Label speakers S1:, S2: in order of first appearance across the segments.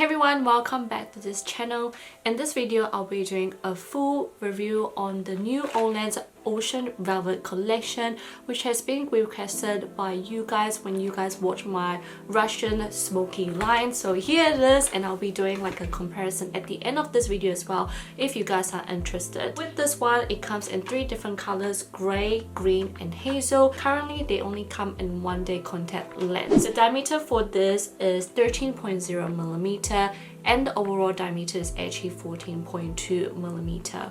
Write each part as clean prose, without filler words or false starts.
S1: Hey everyone, welcome back to this channel. In this video, I'll be doing a full review on the new Olens Ocean Velvet collection, which has been requested by you guys when you guys watch my Russian smoky line. So here it is, and I'll be doing like a comparison at the end of this video as well if you guys are interested. With this one, it comes in 3 different colors: grey, green and hazel. Currently they only come in 1-day contact lens. The diameter for this is 13.0 millimeter, and the overall diameter is actually 14.2 millimeter.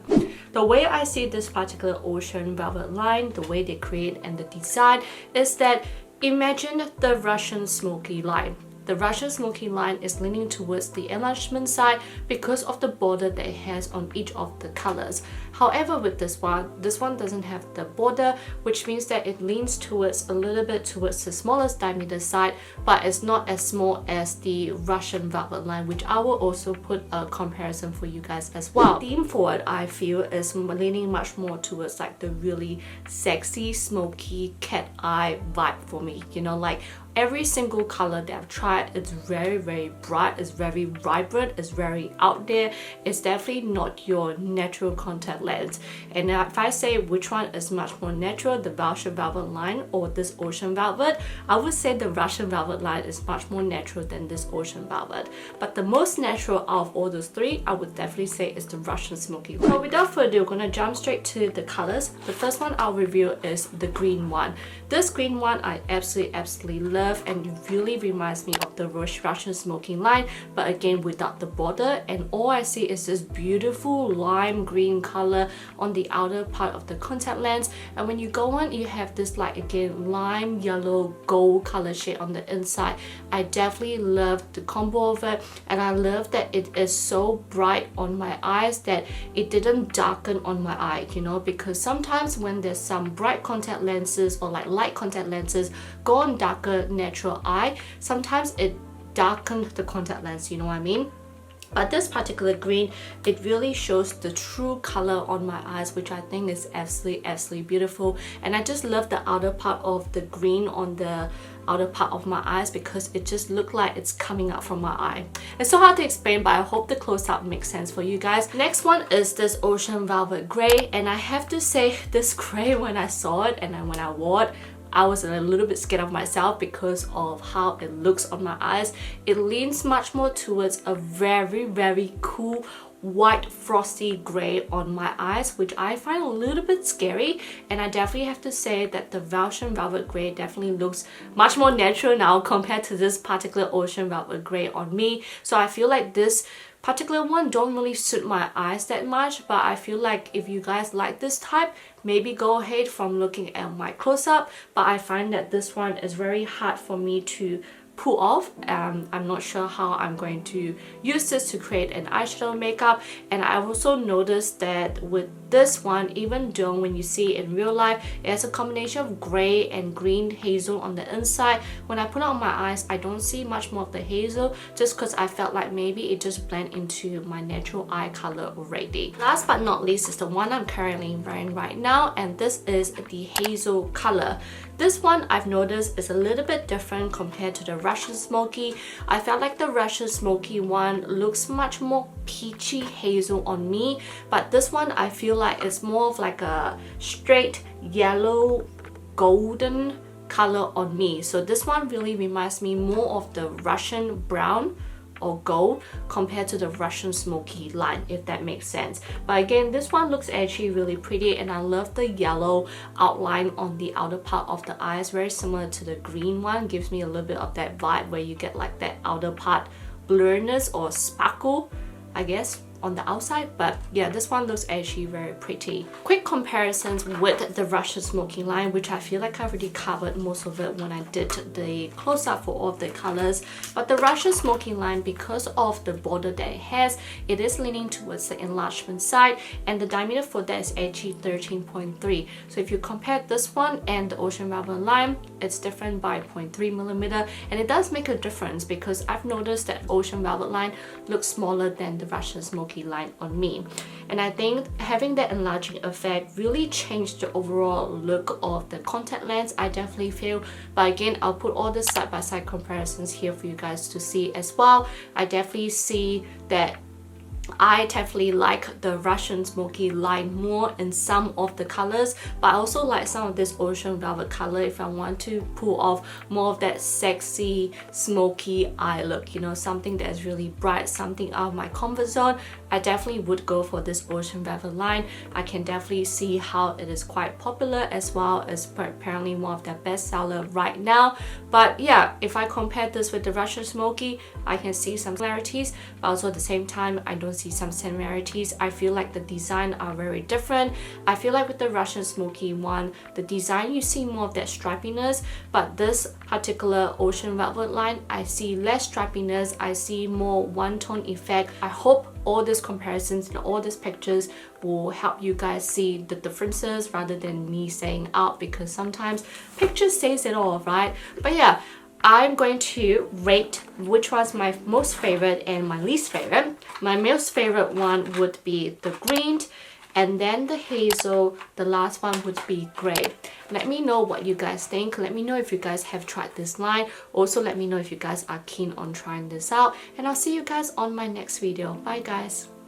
S1: The way I see this particular Ocean Velvet line, the way they create and the design is that imagine the Russian smoky line. The Russian smoky line is leaning towards the enlargement side because of the border that it has on each of the colors. However, with this one doesn't have the border, which means that it leans towards a little bit towards the smallest diameter side, but it's not as small as the Russian Velvet line, which I will also put a comparison for you guys as well. Theme for it, I feel, is leaning much more towards like the really sexy, smoky cat eye vibe for me. You know, like every single color that I've tried, it's very bright, it's very vibrant, it's very out there. It's definitely not your natural contact lens. And if I say which one is much more natural, the Russian Velvet line or this Ocean Velvet, I would say the Russian Velvet line is much more natural than this Ocean Velvet. But the most natural out of all those 3, I would definitely say is the Russian smoky line. So without further ado, we're gonna jump straight to the colors. The first one I'll review is the green one. This green one I absolutely love, and it really reminds me of the Russian smoky line, but again without the border, and all I see is this beautiful lime green color on the outer part of the contact lens. And when you go on, you have this like again lime yellow gold color shade on the inside. I definitely love the combo of it, and I love that it is so bright on my eyes that it didn't darken on my eye, you know, because sometimes when there's some bright contact lenses or like light contact lenses go on darker natural eye, sometimes it darkened the contact lens, you know what I mean? But this particular green, it really shows the true color on my eyes, which I think is absolutely beautiful. And I just love the outer part of the green on the outer part of my eyes because it just looked like it's coming out from my eye. It's so hard to explain, but I hope the close-up makes sense for you guys. Next one is this Ocean Velvet Grey, and I have to say this grey, when I saw it and when I wore it, I was a little bit scared of myself because of how it looks on my eyes. It leans much more towards a very cool white frosty grey on my eyes, which I find a little bit scary. And I definitely have to say that the Russian Velvet Grey definitely looks much more natural now compared to this particular Ocean Velvet Grey on me. So I feel like this particular one don't really suit my eyes that much, but I feel like if you guys like this type, maybe go ahead from looking at my close-up. But I find that this one is very hard for me to pull off. I'm not sure how I'm going to use this to create an eyeshadow makeup. And I also noticed that with this one, even though when you see it in real life, it has a combination of grey and green hazel on the inside, when I put it on my eyes, I don't see much more of the hazel, just because I felt like maybe it just blend into my natural eye color already. Last but not least is the one I'm currently wearing right now, and this is the hazel color. This one I've noticed is a little bit different compared to the Russian smoky. I felt like the Russian smoky one looks much more peachy hazel on me, but this one I feel like it's more of like a straight yellow golden color on me. So this one really reminds me more of the Russian brown or gold compared to the Russian smoky line, if that makes sense. But again, this one looks actually really pretty, and I love the yellow outline on the outer part of the eyes, very similar to the green one. Gives me a little bit of that vibe where you get like that outer part blurriness or sparkle, I guess, on the outside. But yeah, this one looks actually very pretty. Quick comparisons with the Russian smoky line, which I feel like I already covered most of it when I did the close-up for all of the colors. But the Russian smoky line, because of the border that it has, it is leaning towards the enlargement side, and the diameter for that is actually 13.3. So if you compare this one and the Ocean Velvet line, it's different by 0.3 millimeter, and it does make a difference because I've noticed that Ocean Velvet line looks smaller than the Russian smoky smoky line on me. And I think having that enlarging effect really changed the overall look of the contact lens, I definitely feel. But again, I'll put all the side-by-side comparisons here for you guys to see as well. I definitely see that I definitely like the Russian smoky line more in some of the colors, but I also like some of this ocean velvet color if I want to pull off more of that sexy smoky eye look, you know, something that is really bright, something out of my comfort zone. I definitely would go for this ocean velvet line. I can definitely see how it is quite popular, as well as apparently one of their best seller right now. But yeah, if I compare this with the Russian smoky, I can see some similarities, but also at the same time I don't see some similarities. I feel like the design are very different. I feel like with the Russian smoky one, the design you see more of that stripiness, but this particular ocean velvet line, I see less stripiness, I see more one-tone effect. I hope all these comparisons and all these pictures will help you guys see the differences rather than me saying out, because sometimes pictures says it all, right? But yeah, I'm going to rate which was my most favorite and my least favorite. My most favorite one would be the green, and then the hazel. The last one would be gray. Let me know what you guys think. Let me know if you guys have tried this line. Also, let me know if you guys are keen on trying this out, and I'll see you guys on my next video. Bye guys.